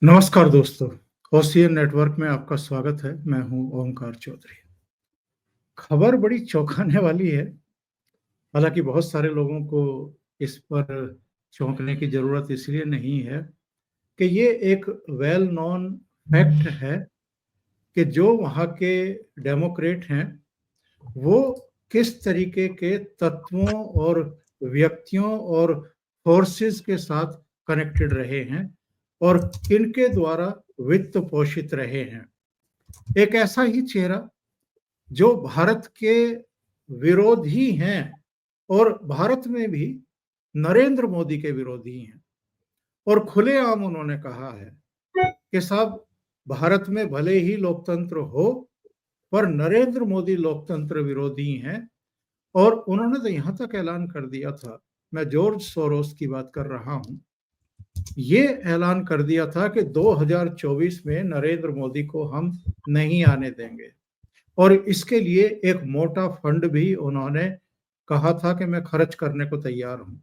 नमस्कार दोस्तों, ocean network में आपका स्वागत है। मैं हूं ओमकार चौधरी। खबर बड़ी चौंकाने वाली है। हालांकि बहुत सारे लोगों को इस पर चौंकने की जरूरत इसलिए नहीं है कि ये एक वेल नोन फैक्ट है कि जो वहाँ के डेमोक्रेट हैं वो किस तरीके के तत्वों और व्यक्तियों और फोर्सेस के साथ कनेक्टेड रहे हैं और किनके द्वारा वित्त पोषित रहे हैं। एक ऐसा ही चेहरा जो भारत के विरोधी हैं और भारत में भी नरेंद्र मोदी के विरोधी हैं और खुलेआम उन्होंने कहा है कि साहब, भारत में भले ही लोकतंत्र हो पर नरेंद्र मोदी लोकतंत्र विरोधी हैं। और उन्होंने तो यहां तक ऐलान कर दिया था, मैं जॉर्ज सोरोस की बात कर रहा हूं, ये ऐलान कर दिया था कि 2024 में नरेंद्र मोदी को हम नहीं आने देंगे और इसके लिए एक मोटा फंड भी उन्होंने कहा था कि मैं खर्च करने को तैयार हूं।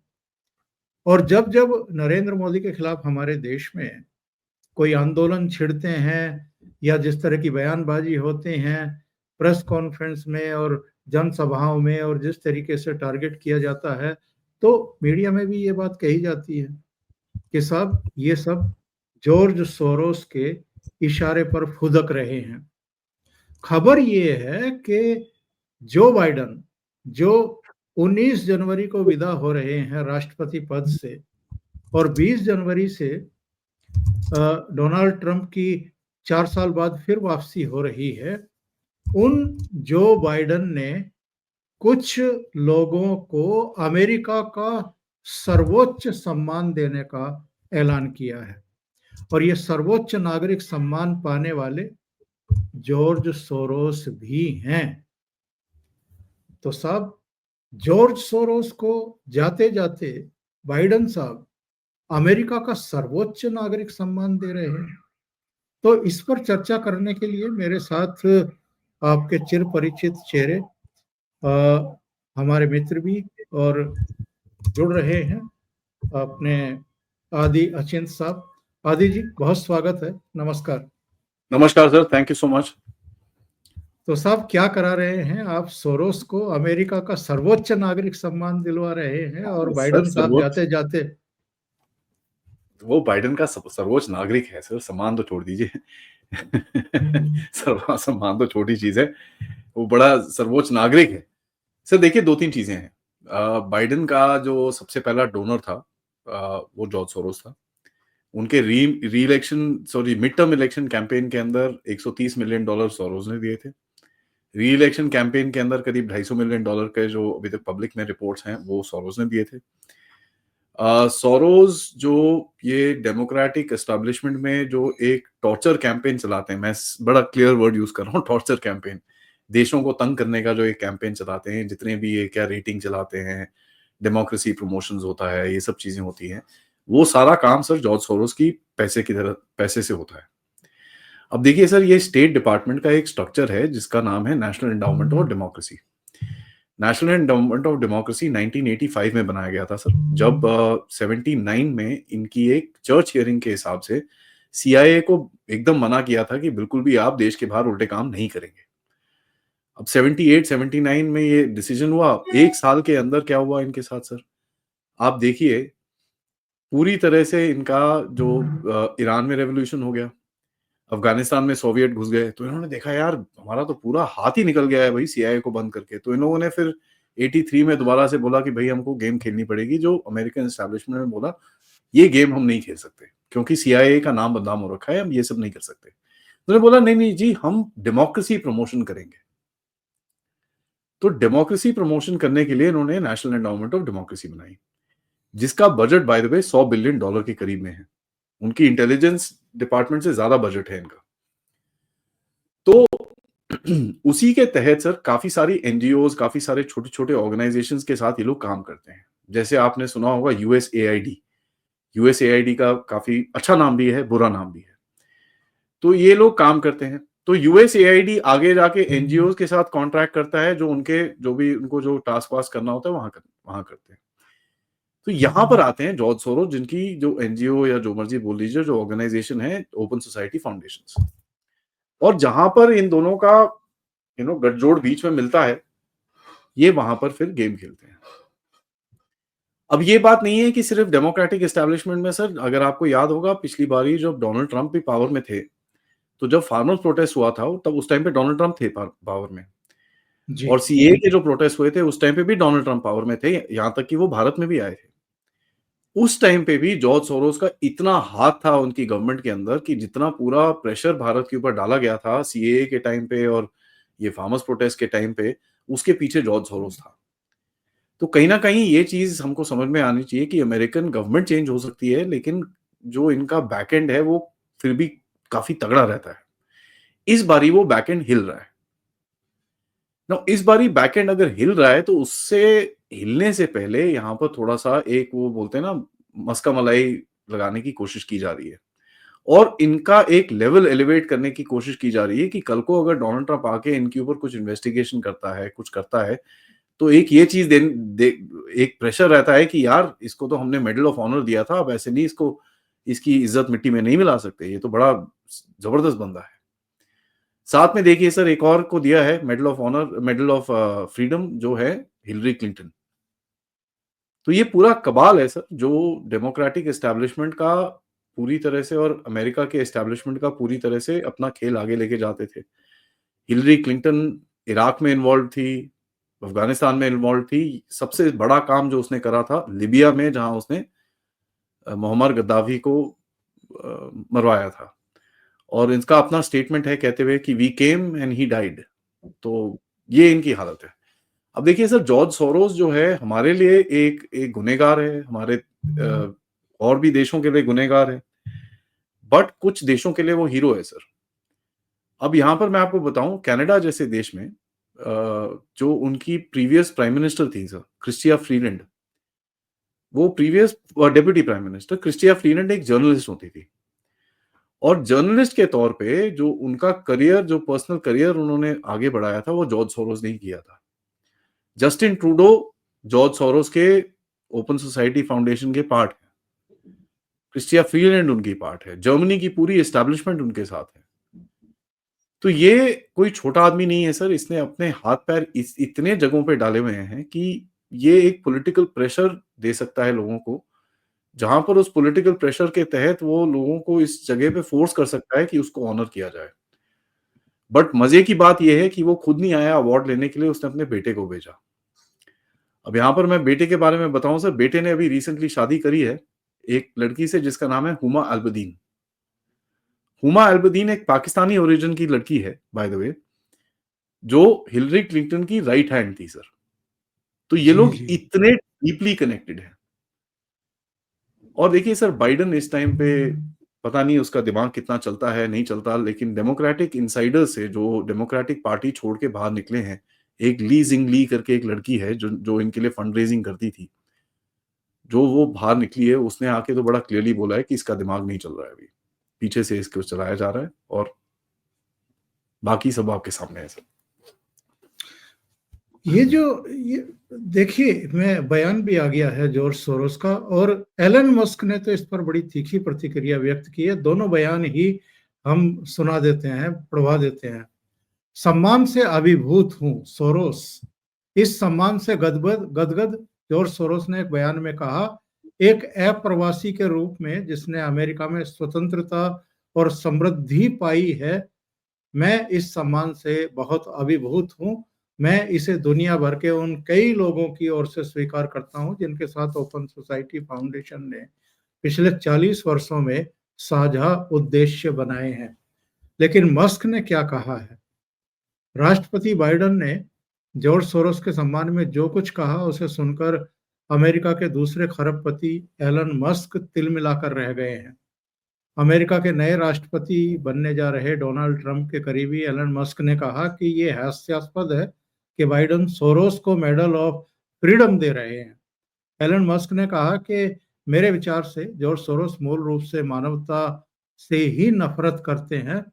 और जब जब नरेंद्र मोदी के खिलाफ हमारे देश में कोई आंदोलन छिड़ते हैं या जिस तरह की बयानबाजी होते हैं प्रेस कॉन्फ्रेंस में और जनसभाओं में और जिस तरीके से टारगेट किया जाता है, तो मीडिया में भी ये बात कही जाती है कि साहब ये सब जॉर्ज सोरोस के इशारे पर फुदक रहे हैं। खबर ये है कि जो बाइडन, जो 19 जनवरी को विदा हो रहे हैं राष्ट्रपति पद से और 20 जनवरी से डोनाल्ड ट्रंप की 4 साल बाद फिर वापसी हो रही है, उन जो बाइडन ने कुछ लोगों को अमेरिका का सर्वोच्च सम्मान देने का ऐलान किया है और ये सर्वोच्च नागरिक सम्मान पाने वाले जॉर्ज सोरोस भी हैं। तो साहब, जॉर्ज सोरोस को जाते जाते बाइडन साहब अमेरिका का सर्वोच्च नागरिक सम्मान दे रहे हैं। तो इस पर चर्चा करने के लिए मेरे साथ आपके चिर परिचित चेहरे हमारे मित्र भी और जुड़ रहे हैं, अपने आदि अचिंत साहब। आदि जी, बहुत स्वागत है। नमस्कार। नमस्कार sir, thank you so much. तो साहब, क्या करा रहे हैं आप? सोरोस को अमेरिका का सर्वोच्च नागरिक सम्मान दिलवा रहे हैं और बाइडन साहब जाते जाते। वो बाइडन का सर्वोच्च नागरिक है सर, सम्मान तो छोड़ दीजिए। सम्मान तो छोटी चीज है, वो बड़ा सर्वोच्च नागरिक है। सर देखिए, दो तीन चीजें हैं। बाइडन का जो सबसे पहला डोनर था वो जॉर्ज सोरोस था। उनके मिड टर्म इलेक्शन कैंपेन के अंदर $130 मिलियन सोरोस ने दिए थे। री इलेक्शन कैंपेन के अंदर करीब $250 मिलियन के जो अभी तक पब्लिक में रिपोर्ट्स हैं वो सोरोस ने दिए थे। सोरोस जो ये डेमोक्रेटिक एस्टेब्लिशमेंट में जो एक टॉर्चर कैंपेन चलाते हैं, मैं बड़ा क्लियर वर्ड यूज कर रहा हूँ, टॉर्चर कैंपेन, देशों को तंग करने का जो एक कैंपेन चलाते हैं, जितने भी ये क्या रेटिंग चलाते हैं, डेमोक्रेसी प्रमोशंस होता है, ये सब चीजें होती हैं, वो सारा काम सर जॉर्ज सोरोस की पैसे से होता है। अब देखिए सर, ये स्टेट डिपार्टमेंट का एक स्ट्रक्चर है जिसका नाम है national endowment of democracy. National endowment of democracy 1985 में बनाया गया था सर, जब 79 में इनकी एक चर्च हियरिंग के हिसाब से सीआईए को एकदम मना किया था कि बिल्कुल भी आप देश के बाहर उल्टे काम नहीं करेंगे। अब 78-79 में ये डिसीजन हुआ, एक साल के अंदर क्या हुआ इनके साथ सर, आप देखिए, पूरी तरह से इनका जो ईरान में रेवोल्यूशन हो गया, अफगानिस्तान में सोवियत घुस गए, तो इन्होंने देखा यार हमारा तो पूरा हाथ ही निकल गया है भाई सीआईए को बंद करके। तो इन लोगों ने फिर 83 में दोबारा से बोला कि भाई हमको गेम खेलनी पड़ेगी, जो अमेरिकन एस्टैब्लिशमेंट ने बोला ये गेम हम नहीं खेल सकते क्योंकि सीआईए का नाम बदनाम हो रखा है, हम ये सब नहीं कर सकते। उन्होंने बोला नहीं नहीं जी, हम डेमोक्रेसी प्रमोशन करेंगे। तो डेमोक्रेसी प्रमोशन करने के लिए इन्होंने नेशनल एंडाउमेंट ऑफ डेमोक्रेसी बनाई, जिसका budget by the way $100 billion के करीब में है। उनकी इंटेलिजेंस डिपार्टमेंट से ज्यादा बजट है इनका। तो उसी के तहत सर काफी सारी एनजीओज, काफी सारे छोटे छोटे ऑर्गेनाइजेशंस के साथ ये लोग काम करते हैं। जैसे आपने सुना होगा यूएसएआईडी। यूएसएआईडी का काफी अच्छा नाम भी है, बुरा नाम भी है। तो ये लोग काम करते हैं। तो यूएसएआईडी आगे जाके एनजीओज के साथ कॉन्ट्रैक्ट करता है, जो भी उनको जो टास्क वास्क करना होता है वहां करते हैं। तो यहाँ पर आते हैं जॉर्ज सोरोस, जिनकी जो एनजीओ या जो मर्जी बोल लीजिए, जो ऑर्गेनाइजेशन है ओपन सोसाइटी फाउंडेशंस, और जहां पर इन दोनों का गठजोड़ बीच में मिलता है, ये वहां पर फिर गेम खेलते हैं। अब ये बात नहीं है कि सिर्फ डेमोक्रेटिक एस्टैब्लिशमेंट में सर, अगर आपको याद होगा पिछली बारी जब डोनाल्ड ट्रंप भी पावर में थे, तो जब फार्मर्स प्रोटेस्ट हुआ था तब उस टाइम पे डोनाल्ड ट्रंप थे पावर में, जी। और सीए के जो प्रोटेस्ट हुए थे उस टाइम पे भी डोनाल्ड ट्रंप पावर में थे, यहां तक कि वो भारत में भी आए थे। उस टाइम पे भी जॉर्ज सोरोस का इतना हाथ था उनकी गवर्नमेंट के अंदर कि जितना पूरा प्रेशर भारत के ऊपर डाला गया था सीएए के टाइम पे और ये फार्मर्स प्रोटेस्ट के टाइम पे, उसके पीछे जॉर्ज सोरोस था। तो कहीं ना कहीं ये चीज हमको समझ में आनी चाहिए कि अमेरिकन गवर्नमेंट चेंज हो सकती है, लेकिन जो इनका बैकएंड है वो फिर भी काफी तगड़ा रहता है। इस बारी वो बैकएंड हिल रहा है ना, इस बारी बैकएंड अगर हिल रहा है तो उससे हिलने से पहले यहाँ पर थोड़ा सा एक वो बोलते हैं ना, मस्का मलाई लगाने की कोशिश की जा रही है, और इनका एक लेवल एलिवेट करने की कोशिश की जा रही है कि कल को अगर डोनाल्ड ट्रंप आके इनके ऊपर कुछ इन्वेस्टिगेशन करता है, कुछ करता है, तो एक ये चीज एक प्रेशर रहता है कि यार इसको तो हमने मेडल ऑफ ऑनर दिया था, अब ऐसे नहीं इसको, इसकी इज्जत मिट्टी में नहीं मिला सकते, ये तो बड़ा जबरदस्त बंदा है। साथ में देखिए सर, एक और को दिया है medal of honour, medal of freedom, जो है हिलरी क्लिंटन। तो ये पूरा कबाल है सर, जो डेमोक्रेटिक एस्टैब्लिशमेंट का पूरी तरह से और अमेरिका के एस्टैब्लिशमेंट का पूरी तरह से अपना खेल आगे लेके जाते थे। हिलरी क्लिंटन इराक में इन्वॉल्व थी, अफगानिस्तान में इन्वॉल्व थी। सबसे बड़ा काम जो उसने करा था लिबिया में, जहां उसने मोहम्मद गद्दाफी को मरवाया था, और इनका अपना स्टेटमेंट है कहते हुए कि we came and he died. तो ये इनकी हालत है। अब देखिए सर, जॉर्ज सोरोस जो है हमारे लिए एक एक गुनहगार है, हमारे और भी देशों के लिए गुनहगार है, बट कुछ देशों के लिए वो हीरो है सर। अब यहां पर मैं आपको बताऊं, कनाडा जैसे देश में जो उनकी प्रीवियस प्राइम मिनिस्टर थी सर, क्रिस्टिया फ्रीलैंड, वो previous deputy prime minister Chrystia Freeland एक जर्नलिस्ट होती थी, और जर्नलिस्ट के तौर पे जो उनका करियर, जो पर्सनल करियर उन्होंने आगे बढ़ाया था, वो जॉर्ज सोरोस ने ही किया था। जस्टिन ट्रूडो जॉर्ज सोरोस के ओपन सोसाइटी फाउंडेशन के पार्ट है, क्रिस्टिया फ्रीलैंड उनकी पार्ट है, जर्मनी की पूरी एस्टैब्लिशमेंट उनके साथ है। तो ये कोई छोटा आदमी नहीं है सर, इसने अपने हाथ पैर इतने जगहों पे डाले हुए हैं कि ये एक पॉलिटिकल प्रेशर दे सकता है लोगों को, जहां पर उस पॉलिटिकल प्रेशर के तहत वो लोगों को इस जगह पे फोर्स कर सकता है कि उसको ऑनर किया जाए। बट मजे की बात यह है कि वो खुद नहीं आया अवार्ड लेने के लिए, उसने अपने बेटे को भेजा। अब यहाँ पर मैं बेटे के बारे में बताऊं सर, बेटे ने अभी रिसेंटली शादी करी है एक लड़की से जिसका नाम है हुमा अल्बदीन। हुमा अल्बदीन एक पाकिस्तानी ओरिजिन की लड़की है बाय द वे, जो हिलरी क्लिंटन की राइट हैंड थी सर। तो ये जी, लोग जी। इतने डीपली कनेक्टेड हैं। और देखिए सर, बाइडन इस टाइम पे पता नहीं उसका दिमाग कितना चलता है, नहीं चलता, लेकिन डेमोक्रेटिक इनसाइडर से जो डेमोक्रेटिक पार्टी छोड़ के बाहर निकले हैं, एक ली जिंग ली करके एक लड़की है जो जो इनके लिए फंड रेजिंग करती थी, जो वो बाहर निकली है, उसने आके तो बड़ा क्लियरली बोला है कि इसका दिमाग नहीं चल रहा है अभी, पीछे से इसको चलाया जा रहा है, और बाकी सब आपके सामने है सर। ये देखिए, मैं बयान भी आ गया है जॉर्ज सोरोस का, और एलन मस्क ने तो इस पर बड़ी तीखी प्रतिक्रिया व्यक्त की है। दोनों बयान ही हम सुना देते हैं, पढ़वा देते हैं। सम्मान से अभिभूत हूं सोरोस, इस सम्मान से गदगद गदगद जॉर्ज सोरोस ने एक बयान में कहा, एक अप्रवासी के रूप में जिसने अमेरिका में स्वतंत्रता और समृद्धि पाई है, मैं इस सम्मान से बहुत अभिभूत हूं। मैं इसे दुनिया भर के उन कई लोगों की ओर से स्वीकार करता हूं जिनके साथ ओपन सोसाइटी फाउंडेशन ने पिछले 40 वर्षों में साझा उद्देश्य बनाए हैं। लेकिन मस्क ने क्या कहा है? राष्ट्रपति बाइडेन ने जॉर्ज सोरोस के सम्मान में जो कुछ कहा, उसे सुनकर अमेरिका के दूसरे खरबपति एलन मस्क तिलमिलाकर रह गए हैं। अमेरिका के नए राष्ट्रपति बनने जा रहे डोनाल्ड ट्रंप के करीबी एलन मस्क ने कहा कि ये हास्यास्पद है कि बाइडेन सोरोस को मेडल ऑफ फ्रीडम दे रहे हैं। एलन मस्क ने कहा कि मेरे विचार से जॉर्ज सोरोस मूल रूप से मानवता से ही नफरत करते हैं।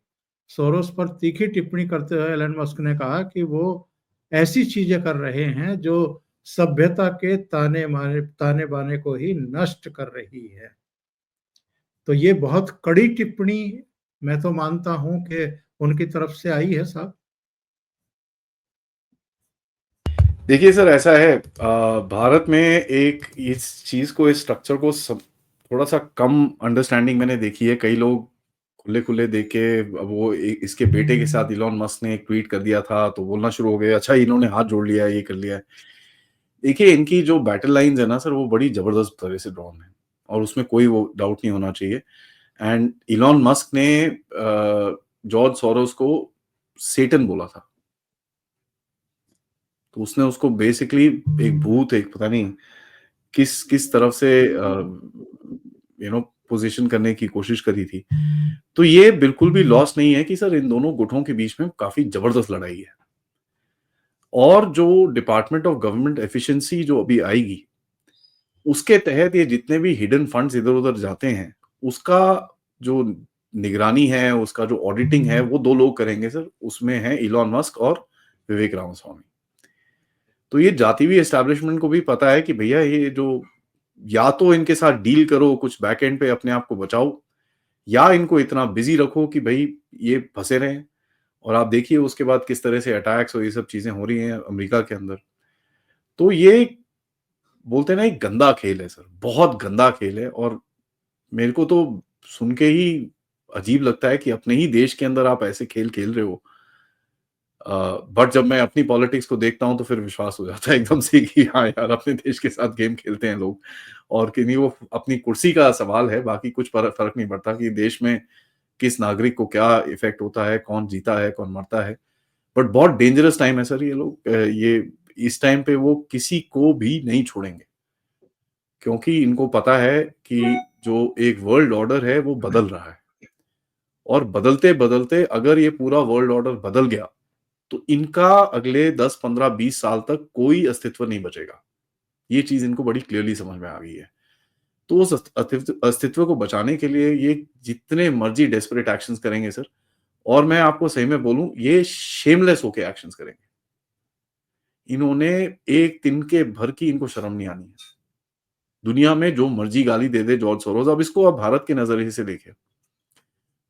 सोरोस पर तीखी टिप्पणी करते हुए एलन मस्क ने कहा कि वो ऐसी चीजें कर रहे हैं जो सभ्यता के ताने बाने को ही नष्ट कर रही है। तो ये बहुत कड़ी टिप्पणी मैं तो मानता हूं कि उनकी तरफ से आई है साहब। देखिए सर, ऐसा है, भारत में एक इस चीज को, इस स्ट्रक्चर को थोड़ा सा कम अंडरस्टैंडिंग मैंने देखी है। कई लोग खुले खुले देख के, अब वो इसके बेटे के साथ इलॉन मस्क ने एक ट्वीट कर दिया था तो बोलना शुरू हो गए, अच्छा इन्होंने हाथ जोड़ लिया है, ये कर लिया है। देखिए, इनकी जो बैटल लाइंस है ना सर, वो बड़ी जबरदस्त तरह से ड्रॉन है और उसमें कोई वो डाउट नहीं होना चाहिए। एंड इलॉन मस्क ने जॉर्ज सोरोस को सेटन बोला था, तो उसने उसको बेसिकली एक भूत, एक पता नहीं किस किस तरफ से पोजीशन करने की कोशिश करी थी। तो ये बिल्कुल भी लॉस नहीं है कि सर इन दोनों गुटों के बीच में काफी जबरदस्त लड़ाई है। और जो डिपार्टमेंट ऑफ गवर्नमेंट एफिशिएंसी जो अभी आएगी, उसके तहत ये जितने भी हिडन फंड्स इधर उधर जाते हैं, उसका जो निगरानी है, उसका जो ऑडिटिंग है, वो दो लोग करेंगे सर। उसमें है इलॉन मस्क और विवेक रामास्वामी। तो ये जाती हुई एस्टैब्लिशमेंट को भी पता है कि भैया ये जो, या तो इनके साथ डील करो, कुछ बैक एंड पे अपने आप को बचाओ, या इनको इतना बिजी रखो कि भाई ये फंसे रहें। और आप देखिए उसके बाद किस तरह से अटैक्स और ये सब चीजें हो रही हैं अमेरिका के अंदर। तो ये बोलते हैं ना, एक गंदा खेल है सर, बहुत गंदा खेल है। और मेरे को तो सुन के ही अजीब लगता है कि अपने ही देश के अंदर आप ऐसे खेल खेल रहे हो। बट जब मैं अपनी पॉलिटिक्स को देखता हूँ तो फिर विश्वास हो जाता है एकदम से कि हाँ यार, अपने देश के साथ गेम खेलते हैं लोग। और कि नहीं, वो अपनी कुर्सी का सवाल है, बाकी कुछ फर्क नहीं पड़ता कि देश में किस नागरिक को क्या इफेक्ट होता है, कौन जीता है, कौन मरता है। बट बहुत डेंजरस टाइम है सर ये लोग, ये इस टाइम पे वो किसी को भी नहीं छोड़ेंगे, क्योंकि इनको पता है कि जो एक वर्ल्ड ऑर्डर है वो बदल रहा है। और बदलते बदलते अगर ये पूरा वर्ल्ड ऑर्डर बदल गया तो इनका अगले 10, 15, 20 साल तक कोई अस्तित्व नहीं बचेगा। ये चीज इनको बड़ी क्लियरली समझ में आ गई है। तो उस अस्तित्व को बचाने के लिए ये जितने मर्जी डेस्परेट एक्शंस करेंगे सर, और मैं आपको सही में बोलूं, ये शेमलेस होके एक्शंस करेंगे। इन्होंने एक तिनके भर की इनको शर्म नहीं आनी है। दुनिया में जो मर्जी गाली दे दे जॉर्ज सोरोस, अब इसको आप भारत के नजरिए से देखिए।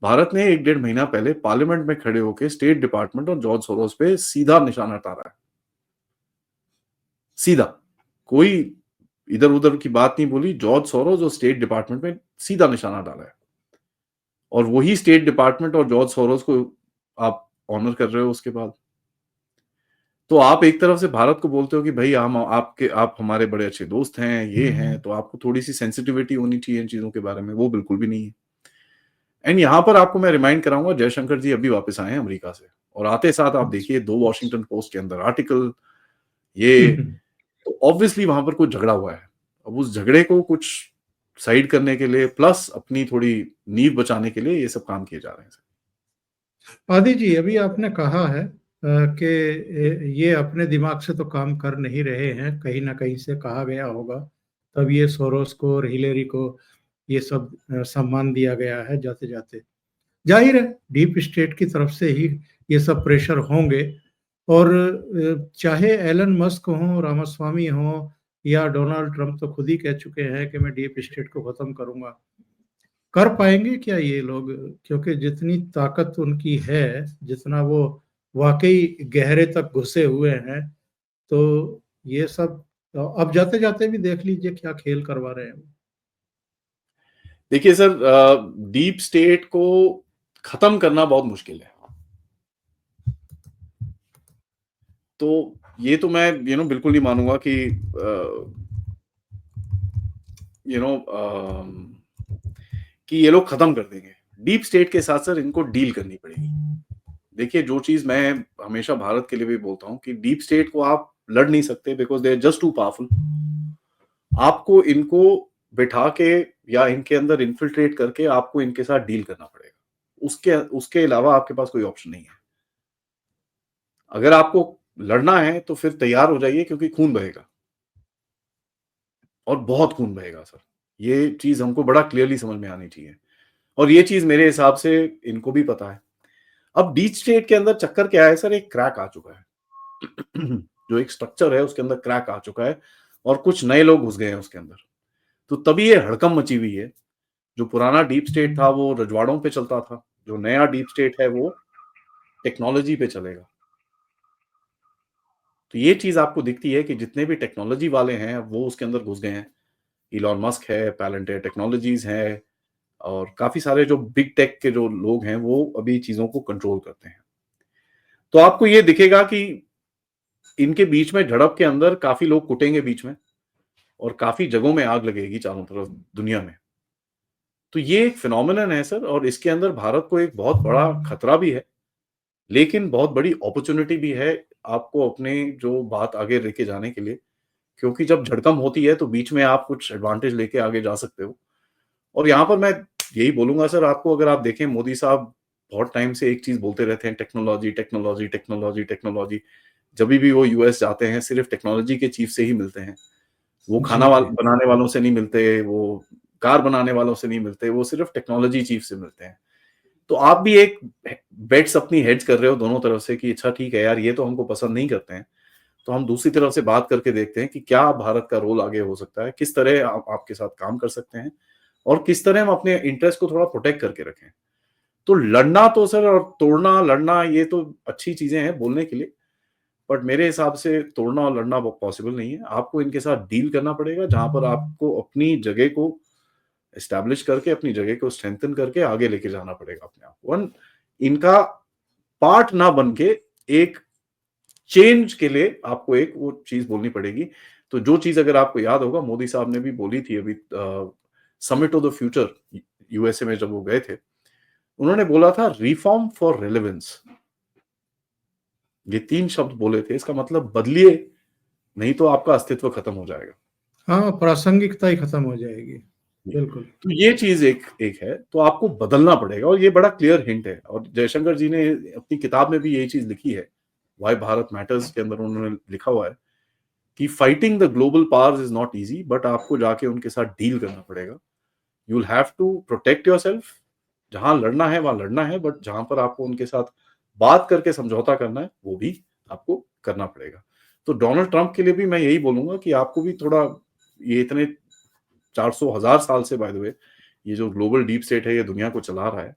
भारत ने 1-1.5 महीना पहले पार्लियामेंट में खड़े होकर स्टेट डिपार्टमेंट और जॉर्ज सोरोस पे सीधा निशाना उतारा है। सीधा, कोई इधर उधर की बात नहीं बोली। जॉर्ज सोरोस और स्टेट डिपार्टमेंट में सीधा निशाना डाला है। और वही स्टेट डिपार्टमेंट और जॉर्ज सोरोस को आप ऑनर कर रहे हो उसके बाद। तो आप एक तरफ से भारत को बोलते हो कि भाई आप हमारे बड़े अच्छे दोस्त हैं, ये हैं, तो आपको थोड़ी सी सेंसिटिविटी होनी चाहिए इन चीजों के बारे में, वो बिल्कुल भी नहीं है। एंड यहाँ पर आपको मैं रिमाइंड कराऊंगा, जयशंकर जी अभी वापस आए हैं अमेरिका से, और आते साथ आप देखिए 2 वॉशिंगटन पोस्ट के अंदर आर्टिकल, ये तो ऑब्वियसली वहां पर कुछ झगड़ा हुआ है। अब उस झगड़े को कुछ साइड करने के लिए, प्लस अपनी थोड़ी नींव बचाने के लिए, ये सब काम किए जा रहे हैं। आदि जी, अभी आपने कहा है कि ये अपने दिमाग से तो काम कर नहीं रहे हैं, कहीं ना कहीं से कहा गया होगा, तब ये सोरोस को और हिलेरी को ये सब सम्मान दिया गया है जाते जाते। जाहिर है डीप स्टेट की तरफ से ही ये सब प्रेशर होंगे। और चाहे एलन मस्क हो, रामास्वामी हो, या डोनाल्ड ट्रंप तो खुद ही कह चुके हैं कि मैं डीप स्टेट को खत्म करूंगा। कर पाएंगे क्या ये लोग? क्योंकि जितनी ताकत उनकी है, जितना वो वाकई गहरे तक घुसे हुए हैं, तो ये सब अब जाते जाते भी देख लीजिए क्या खेल करवा रहे हैं। देखिए सर, डीप स्टेट को खत्म करना बहुत मुश्किल है। तो ये तो मैं बिल्कुल नहीं मानूंगा कि यू नो कि ये लोग खत्म कर देंगे। डीप स्टेट के साथ सर इनको डील करनी पड़ेगी। देखिए, जो चीज मैं हमेशा भारत के लिए भी बोलता हूँ कि डीप स्टेट को आप लड़ नहीं सकते, because they are just too powerful. आपको इनको बिठा के या इनके अंदर इन्फिल्ट्रेट करके आपको इनके साथ डील करना पड़ेगा। उसके उसके अलावा आपके पास कोई ऑप्शन नहीं है। अगर आपको लड़ना है तो फिर तैयार हो जाइए, क्योंकि खून बहेगा, और बहुत खून बहेगा सर। ये चीज हमको बड़ा क्लियरली समझ में आनी चाहिए, और ये चीज मेरे हिसाब से इनको भी पता है। अब डीप स्टेट के अंदर चक्कर क्या है सर, एक क्रैक आ चुका है। जो एक स्ट्रक्चर है उसके अंदर क्रैक आ चुका है और कुछ नए लोग घुस गए हैं उसके अंदर। तो तभी ये हड़कंप मची हुई है। जो पुराना डीप स्टेट था वो रजवाड़ों पे चलता था, जो नया डीप स्टेट है वो टेक्नोलॉजी पे चलेगा। तो ये चीज आपको दिखती है कि जितने भी टेक्नोलॉजी वाले हैं वो उसके अंदर घुस गए हैं। इलॉन मस्क है, पैलेंटियर टेक्नोलॉजीज है, और काफी सारे जो बिग टेक के जो लोग हैं वो अभी चीजों को कंट्रोल करते हैं। तो आपको ये दिखेगा कि इनके बीच में झड़प के अंदर काफी लोग कुटेंगे बीच में, और काफी जगहों में आग लगेगी चारों तरफ दुनिया में। तो ये एक फिनोमिनन है सर, और इसके अंदर भारत को एक बहुत बड़ा खतरा भी है, लेकिन बहुत बड़ी अपॉर्चुनिटी भी है आपको अपने जो बात आगे लेके जाने के लिए। क्योंकि जब झड़कम होती है तो बीच में आप कुछ एडवांटेज लेके आगे जा सकते हो। और यहाँ पर मैं यही बोलूंगा सर आपको, अगर आप देखें मोदी साहब बहुत टाइम से एक चीज बोलते रहते हैं, टेक्नोलॉजी टेक्नोलॉजी टेक्नोलॉजी टेक्नोलॉजी। जब भी वो यूएस जाते हैं सिर्फ टेक्नोलॉजी के चीफ से ही मिलते हैं। वो जी, जी। बनाने वालों से नहीं मिलते, वो कार बनाने वालों से नहीं मिलते, वो सिर्फ टेक्नोलॉजी चीफ से मिलते हैं। तो आप भी एक बेट्स अपनी हेड्स कर रहे हो दोनों तरफ से कि अच्छा ठीक है यार, ये तो हमको पसंद नहीं करते हैं, तो हम दूसरी तरफ से बात करके देखते हैं कि क्या भारत का रोल आगे हो सकता है, किस तरह आपके साथ काम कर सकते हैं, और किस तरह हम अपने इंटरेस्ट को थोड़ा प्रोटेक्ट करके रखें। तो लड़ना तो सर, और तोड़ना लड़ना ये तो अच्छी चीजें हैं बोलने के लिए, बट मेरे हिसाब से तोड़ना और लड़ना पॉसिबल नहीं है। आपको इनके साथ डील करना पड़ेगा, जहां पर आपको अपनी जगह को एस्टैब्लिश करके, अपनी जगह को स्ट्रेंथन करके आगे लेके जाना पड़ेगा अपने आप को। इनका पार्ट ना बन के एक चेंज के लिए आपको एक वो चीज बोलनी पड़ेगी। तो जो चीज अगर आपको याद होगा मोदी साहब ने भी बोली थी अभी summit of the future USA में जब वो गए थे, उन्होंने बोला था रिफॉर्म फॉर रेलेवेंस। ये 3 शब्द बोले थे, इसका मतलब बदलिए, नहीं तो आपका अस्तित्व खत्म हो जाएगा। हाँ, प्रासंगिकता ही खत्म हो जाएगी। बिल्कुल। तो ये चीज एक एक है, तो आपको बदलना पड़ेगा, और ये बड़ा क्लियर हिंट है। और जयशंकर जी ने अपनी किताब में भी यही चीज लिखी है, व्हाई भारत मैटर्स के अंदर उन्होंने लिखा हुआ है कि fighting the global powers is not easy, but आपको जाके उनके साथ डील करना पड़ेगा। You will have to protect yourself. जहां लड़ना है वहां लड़ना है, बट जहां पर आपको उनके साथ बात करके समझौता करना है वो भी आपको करना पड़ेगा। तो डोनाल्ड ट्रंप के लिए भी मैं यही बोलूंगा कि आपको भी थोड़ा, ये इतने 400,000 साल से बाय द वे ये जो ग्लोबल डीप स्टेट है ये दुनिया को चला रहा है,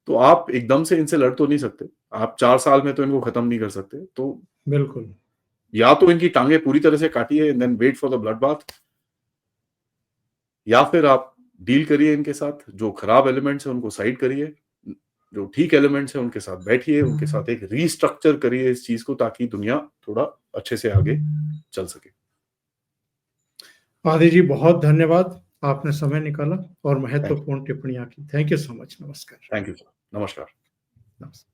तो आप एकदम से इनसे लड़ तो नहीं सकते। आप 4 साल में तो इनको खत्म नहीं कर सकते। तो बिल्कुल। या तो इनकी टांगे पूरी तरह से काटिए and then wait for the blood bath, या फिर आप डील करिए इनके साथ। जो खराब एलिमेंट्स हैं उनको साइड करिए, जो ठीक एलिमेंट्स हैं उनके साथ बैठिए, उनके साथ एक रीस्ट्रक्चर करिए इस चीज को, ताकि दुनिया थोड़ा अच्छे से आगे चल सके। आदि जी, बहुत धन्यवाद। आपने समय निकाला और थैंक यू। महत्वपूर्ण टिप्पणियां की। Thank you so much. नमस्कार। Thank you sir. नमस्कार। नमस्कार।